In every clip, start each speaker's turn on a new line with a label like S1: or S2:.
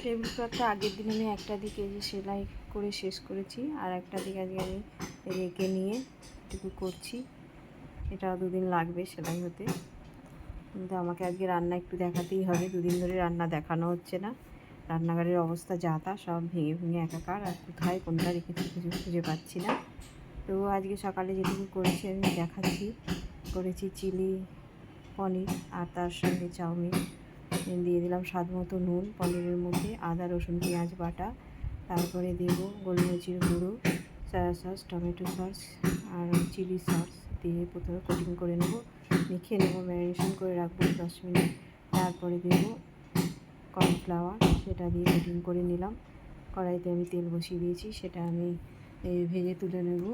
S1: Table ক্লথটা আগের দিন আমি একটা দিকে যে সেলাই করে শেষ করেছি, আর একটা দিকে আজকে আমি রেখে নিয়ে এটুকু করছি। এটা 2 দিন লাগবে সেলাই হতে, কিন্তু আমাকে আজকে রান্না একটু দেখাতেই হবে। 2 দিন ধরে রান্না দেখানো হচ্ছে না, রান্নাঘরের অবস্থা যা তা, সব ভেঙে ভেঙে একাকার, আর কোথায় কোনটা রেখেছি কিছু খুঁজে পাচ্ছি না। তো আজকে সকালে যেটুকু করেছি আমি দেখাচ্ছি। করেছি চিলি পনির, আর তার সঙ্গে চাউমিন। দিয়ে দিলাম স্বাদ মতো নুন, পনিরের মধ্যে আদা রসুন পেঁয়াজ বাটা, তারপরে দেব গোলমরিচের গুঁড়ো, সয়া সস, টমেটো সস আর চিলি সস দিয়ে প্রথমে কোটিং করে নেব, মেখে নেব, ম্যারিনেশন করে রাখবো 10 মিনিট। তারপরে দেব কর্নফ্লাওয়ার, সেটা দিয়ে কোটিং করে নিলাম। কড়াইতে আমি তেল বসিয়ে দিয়েছি, সেটা আমি ভেজে তুলে নেব।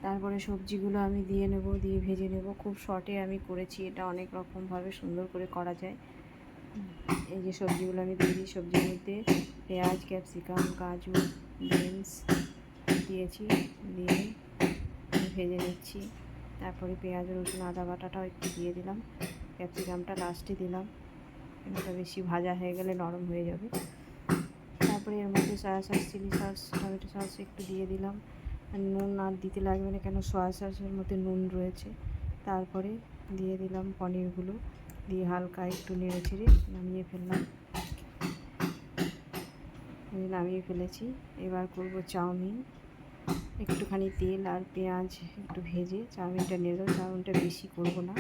S1: তারপরে সবজিগুলো আমি দিয়ে নেব, দিয়ে ভেজে নেব। খুব শর্টে আমি করেছি, এটা অনেক রকমভাবে সুন্দর করে করা যায়। এই যে সবজিগুলো আমি দিয়ে দিই, সবজির মধ্যে পেঁয়াজ, ক্যাপসিকাম, গাজর, বিনস দিয়েছি, দিয়ে ভেজে নিচ্ছি। তারপরে পেঁয়াজ রসুন আদা বাটাটাও একটু দিয়ে দিলাম, ক্যাপসিকামটা লাস্টে দিলাম, এটা বেশি ভাজা হয়ে গেলে নরম হয়ে যাবে। তারপরে এর মধ্যে soya sauce, chilli sauce, tomato sauce একটু দিয়ে দিলাম। নুন আর দিতে লাগবে না, কেন সয়া সসের মধ্যে নুন রয়েছে। তারপরে দিয়ে দিলাম পনিরগুলো, দিয়ে হালকা একটু নেড়ে ছেড়ে নামিয়ে ফেলেছি। এবার করব চাউমিন। একটুখানি তেল আর পেঁয়াজ একটু ভেজে চাউমিনটা নেড়ে দেবো। চাউমিনটা বেশি করব না,